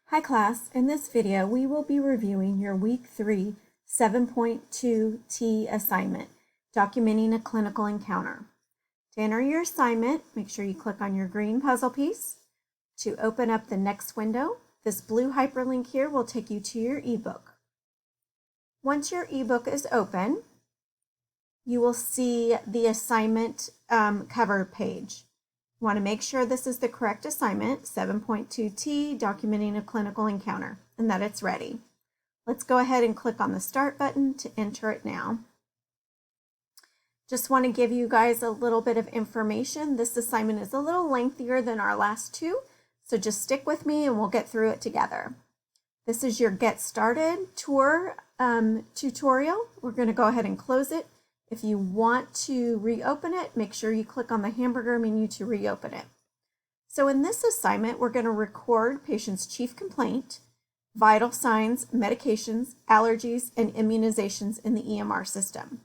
Hi class, in this video we will be reviewing your Week 3 7.2T assignment, documenting a clinical encounter. To enter your assignment, make sure you click on your green puzzle piece. To open up the next window, this blue hyperlink here will take you to your ebook. Once your ebook is open, you will see the assignment cover page. You want to make sure this is the correct assignment, 7.2T, documenting a clinical encounter, and that it's ready. Let's go ahead and click on the Start button to enter it now. Just want to give you guys a little bit of information. This assignment is a little lengthier than our last two, so just stick with me and we'll get through it together. This is your Get Started tour tutorial. We're going to go ahead and close it. If you want to reopen it, make sure you click on the hamburger menu to reopen it. So in this assignment, we're going to record patient's chief complaint, vital signs, medications, allergies, and immunizations in the EMR system.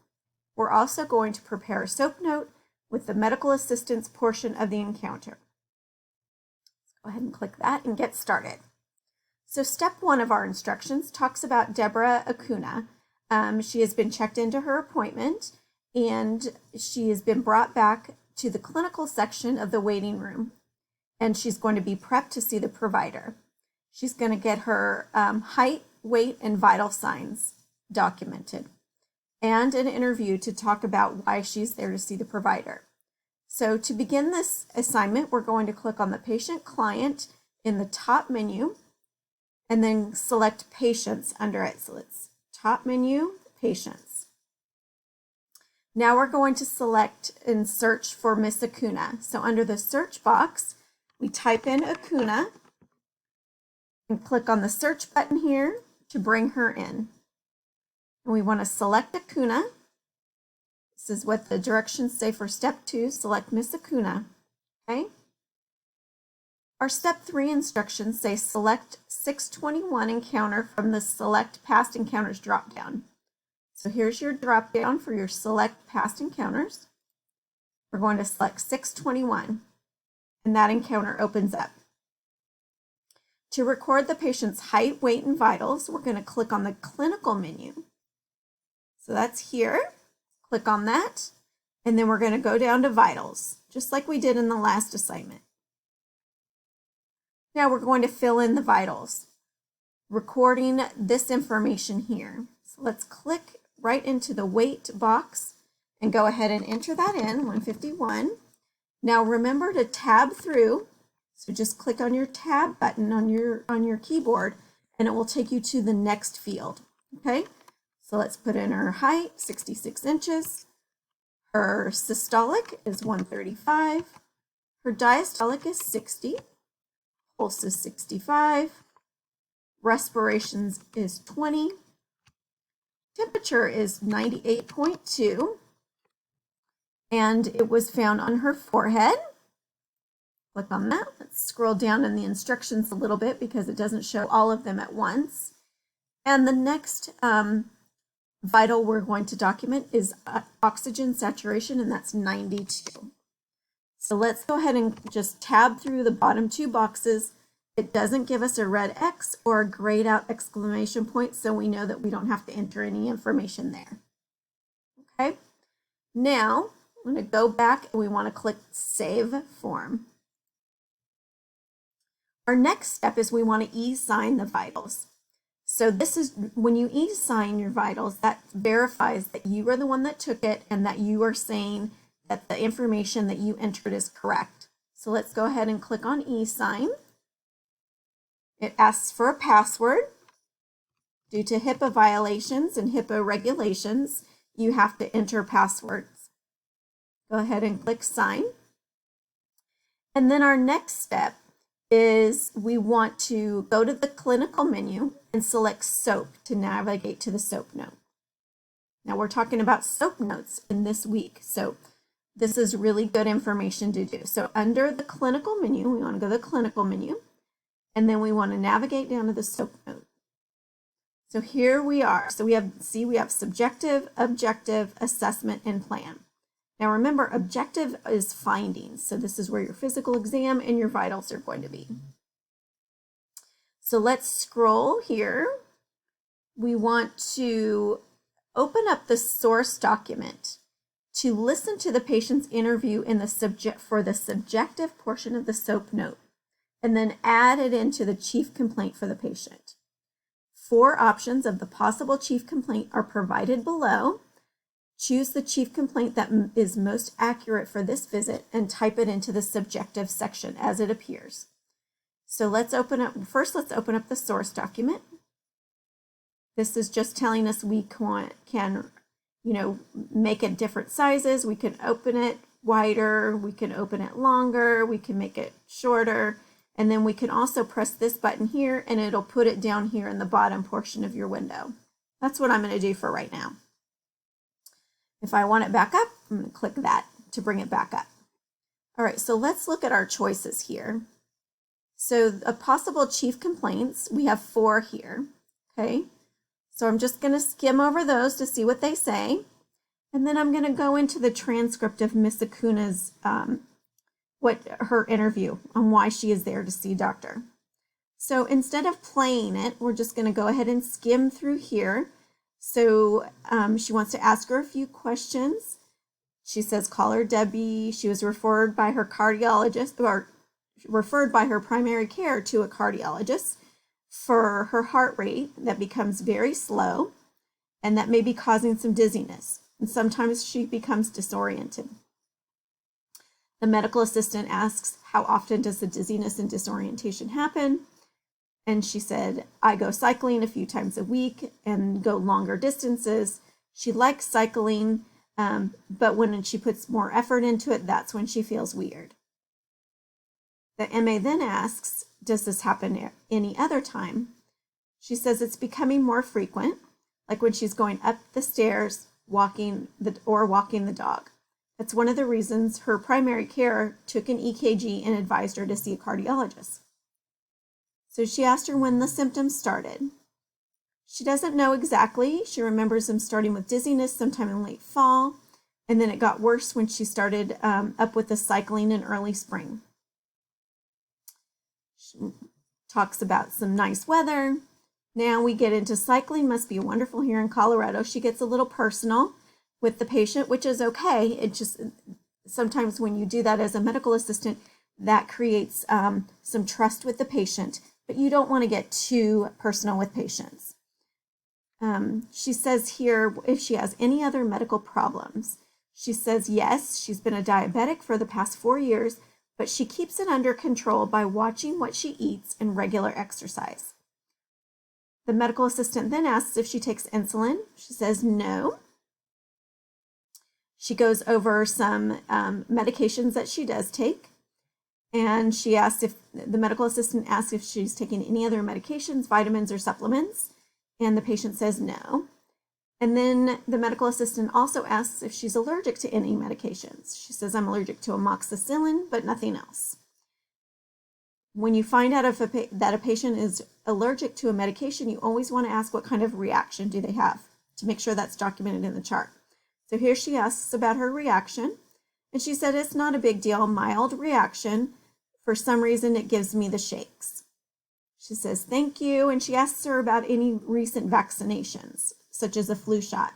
We're also going to prepare a SOAP note with the medical assistance portion of the encounter. Let's go ahead and click that and get started. So step 1 of our instructions talks about Deborah Acuna. She has been checked into her appointment and she has been brought back to the clinical section of the waiting room, and she's going to be prepped to see the provider. She's going to get her height, weight, and vital signs documented and an interview to talk about why she's there to see the provider. So to begin this assignment, we're going to click on the patient client in the top menu and then select patients under it. So it's top menu, patients. Now we're going to select and search for Miss Acuna. So under the search box, we type in Acuna and click on the search button here to bring her in. And we want to select Acuna. This is what the directions say for step 2, select Miss Acuna. Okay. Our step 3 instructions say select 621 encounter from the select past encounters dropdown. So here's your dropdown for your select past encounters. We're going to select 621 and that encounter opens up. To record the patient's height, weight, and vitals, we're going to click on the clinical menu. So that's here. Click on that, and then we're going to go down to vitals, just like we did in the last assignment. Now we're going to fill in the vitals, recording this information here. So let's click right into the weight box and go ahead and enter that in, 151. Now remember to tab through, so just click on your tab button on your keyboard and it will take you to the next field. Okay, so let's put in her height, 66 inches. Her systolic is 135. Her diastolic is 60. Pulse is 65, respirations is 20, temperature is 98.2, and it was found on her forehead. Click on that. Let's scroll down in the instructions a little bit because it doesn't show all of them at once. And the next vital we're going to document is oxygen saturation, and that's 92. So let's go ahead and just tab through the bottom 2 boxes. It doesn't give us a red X or a grayed out exclamation point, so we know that we don't have to enter any information there. Okay, now I'm going to go back and we want to click Save Form. Our next step is we want to e-sign the vitals. So this is when you e-sign your vitals, that verifies that you are the one that took it and that you are saying that the information that you entered is correct. So let's go ahead and click on e-sign. It asks for a password. Due to HIPAA violations and HIPAA regulations, you have to enter passwords. Go ahead and click sign. And then our next step is we want to go to the clinical menu and select SOAP to navigate to the SOAP note. Now we're talking about SOAP notes in this week, so this is really good information to do. So under the clinical menu, we want to go to the clinical menu, and then we want to navigate down to the SOAP note. So here we are. So we have subjective, objective, assessment, and plan. Now remember, objective is findings. So this is where your physical exam and your vitals are going to be. So let's scroll here. We want to open up the source document to listen to the patient's interview in for the subjective portion of the SOAP note, and then add it into the chief complaint for the patient. 4 options of the possible chief complaint are provided below. Choose the chief complaint that is most accurate for this visit and type it into the subjective section as it appears. So let's open up the source document. This is just telling us we can make it different sizes. We can open it wider, we can open it longer, we can make it shorter, and then we can also press this button here and it'll put it down here in the bottom portion of your window. That's what I'm going to do for right now. If I want it back up, I'm going to click that to bring it back up. All right, so let's look at our choices here. So possible chief complaints, we have 4 here, okay? So I'm just going to skim over those to see what they say. And then I'm going to go into the transcript of Miss Acuna's, her interview on why she is there to see doctor. So instead of playing it, we're just going to go ahead and skim through here. So she wants to ask her a few questions. She says, call her Debbie. She was referred by her cardiologist, or referred by her primary care to a cardiologist for her heart rate that becomes very slow and that may be causing some dizziness. And sometimes she becomes disoriented. The medical assistant asks, how often does the dizziness and disorientation happen? And she said, I go cycling a few times a week and go longer distances. She likes cycling, but when she puts more effort into it, that's when she feels weird. The MA then asks, does this happen any other time? She says it's becoming more frequent, like when she's going up the stairs, walking the dog. That's one of the reasons her primary care took an EKG and advised her to see a cardiologist. So she asked her when the symptoms started. She doesn't know exactly. She remembers them starting with dizziness sometime in late fall, and then it got worse when she started up with the cycling in early spring. She talks about some nice weather. Now we get into cycling must be wonderful here in Colorado. She gets a little personal with the patient, which is okay. It just, sometimes when you do that as a medical assistant, that creates some trust with the patient, but you don't want to get too personal with patients. She says here if she has any other medical problems. She says yes, she's been a diabetic for the past 4 years, but she keeps it under control by watching what she eats and regular exercise. The medical assistant then asks if she takes insulin. She says no. She goes over some medications that she does take. And she asked if the medical assistant asks if she's taking any other medications, vitamins, or supplements. And the patient says no. And then the medical assistant also asks if she's allergic to any medications. She says, I'm allergic to amoxicillin, but nothing else. When you find out that a patient is allergic to a medication, you always want to ask what kind of reaction do they have to make sure that's documented in the chart. So here she asks about her reaction, and she said it's not a big deal, mild reaction. For some reason, it gives me the shakes. She says thank you, and she asks her about any recent vaccinations, such as a flu shot.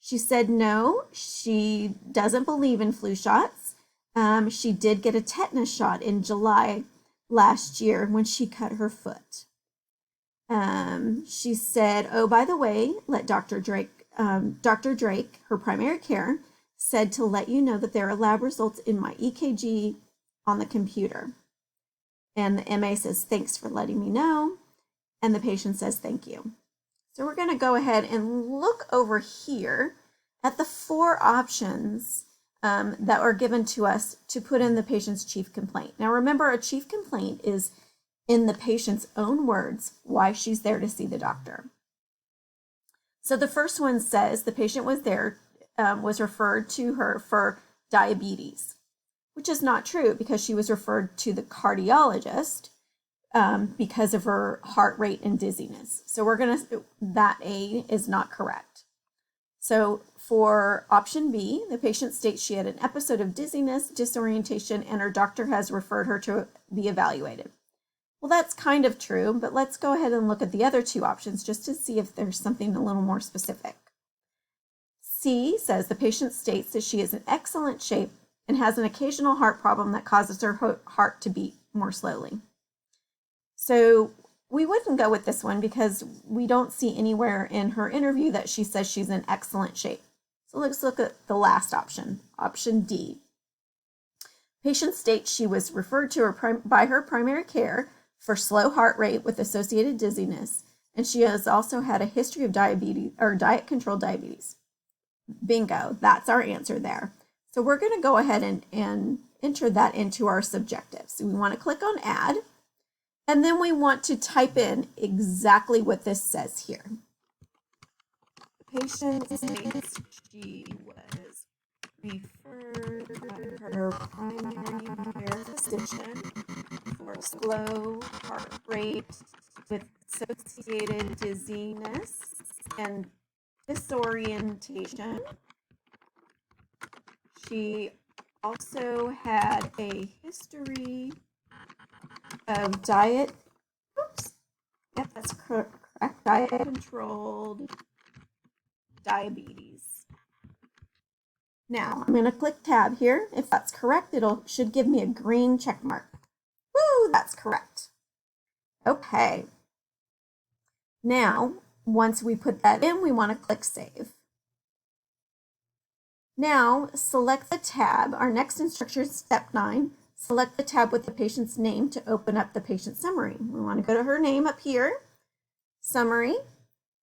She said no, she doesn't believe in flu shots. She did get a tetanus shot in July last year when she cut her foot. She said, oh, by the way, let Dr. Drake, her primary care, said to let you know that there are lab results in my EKG on the computer. And the MA says, thanks for letting me know. And the patient says, thank you. So we're going to go ahead and look over here at the 4 options that are given to us to put in the patient's chief complaint. Now remember, a chief complaint is in the patient's own words why she's there to see the doctor. So the first one says the patient was referred to her for diabetes, which is not true because she was referred to the cardiologist because of her heart rate and dizziness. So that A is not correct. So for option B, the patient states she had an episode of dizziness, disorientation, and her doctor has referred her to be evaluated. Well, that's kind of true, but let's go ahead and look at the other two options just to see if there's something a little more specific. C says the patient states that she is in excellent shape and has an occasional heart problem that causes her heart to beat more slowly. So we wouldn't go with this one because we don't see anywhere in her interview that she says she's in excellent shape. So let's look at the last option, option D. Patient states she was referred to by her primary care for slow heart rate with associated dizziness, and she has also had a history of diabetes or diet-controlled diabetes. Bingo, that's our answer there. So we're going to go ahead and enter that into our subjectives. So we want to click on add, and then we want to type in exactly what this says here. The patient states she was referred by her primary care physician for slow heart rate with associated dizziness and disorientation. She also had a history of diet, diet-controlled diabetes. Now, I'm going to click tab here. If that's correct, should give me a green check mark. Woo, that's correct. Okay. Now, once we put that in, we want to click save. Now, select the tab. Our next instruction is step 9. Select the tab with the patient's name to open up the patient summary. We want to go to her name up here, summary.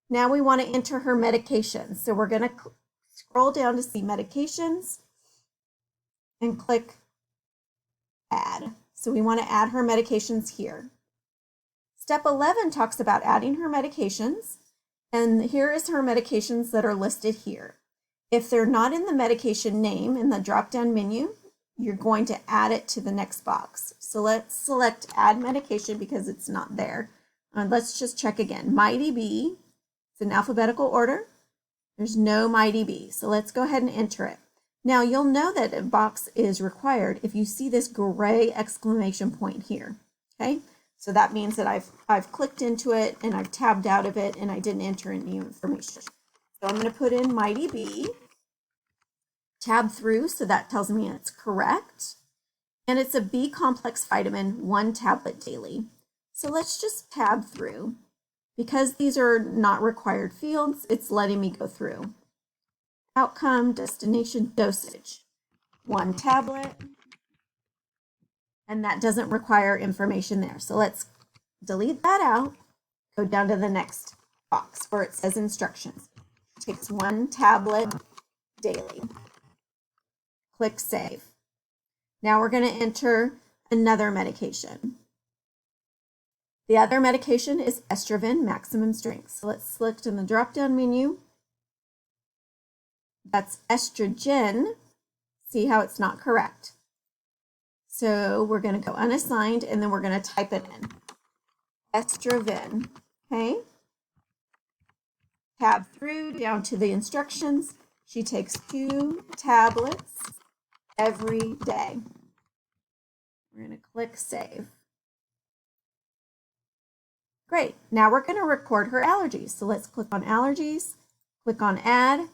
Now we want to enter her medications. So we're going to scroll down to see medications and click add. So we want to add her medications here. Step 11 talks about adding her medications, and here is her medications that are listed here. If they're not in the medication name in the drop-down menu, you're going to add it to the next box. So let's select add medication because it's not there. Let's just check again. MyDB, it's in alphabetical order. There's no MyDB, so let's go ahead and enter it. Now you'll know that a box is required if you see this gray exclamation point here, okay? So that means that I've clicked into it and I've tabbed out of it and I didn't enter any information. So I'm going to put in MyDB, tab through, so that tells me it's correct. And it's a B complex vitamin, 1 tablet daily. So let's just tab through. Because these are not required fields, it's letting me go through. Outcome, destination, dosage, 1 tablet. And that doesn't require information there. So let's delete that out, go down to the next box where it says instructions. It takes 1 tablet daily. Click save. Now we're going to enter another medication. The other medication is Estroven maximum strength. So let's select in the drop-down menu. That's estrogen. See how it's not correct. So we're going to go unassigned and then we're going to type it in. Estroven. Okay. Tab through down to the instructions. She takes 2 tablets every day. We're going to click save. Great. Now we're going to record her allergies. So let's click on allergies, click on add.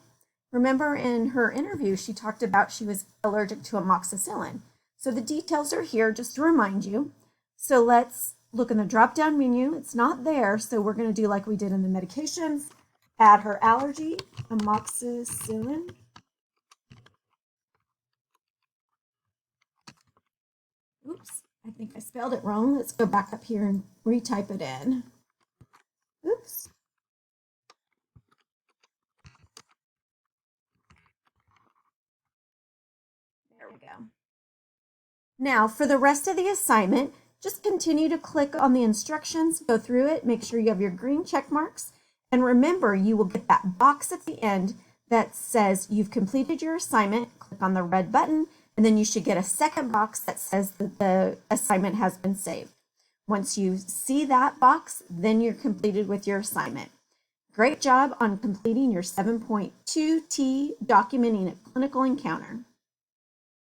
Remember in her interview, she talked about she was allergic to amoxicillin. So the details are here just to remind you. So let's look in the drop-down menu. It's not there, so we're going to do like we did in the medications. Add her allergy, amoxicillin. Oops, I think I spelled it wrong. Let's go back up here and retype it in. Oops. There we go. Now, for the rest of the assignment, just continue to click on the instructions, go through it, make sure you have your green check marks, and remember you will get that box at the end that says you've completed your assignment. Click on the red button, and then you should get a second box that says that the assignment has been saved. Once you see that box, then you're completed with your assignment. Great job on completing your 7.2T documenting a clinical encounter.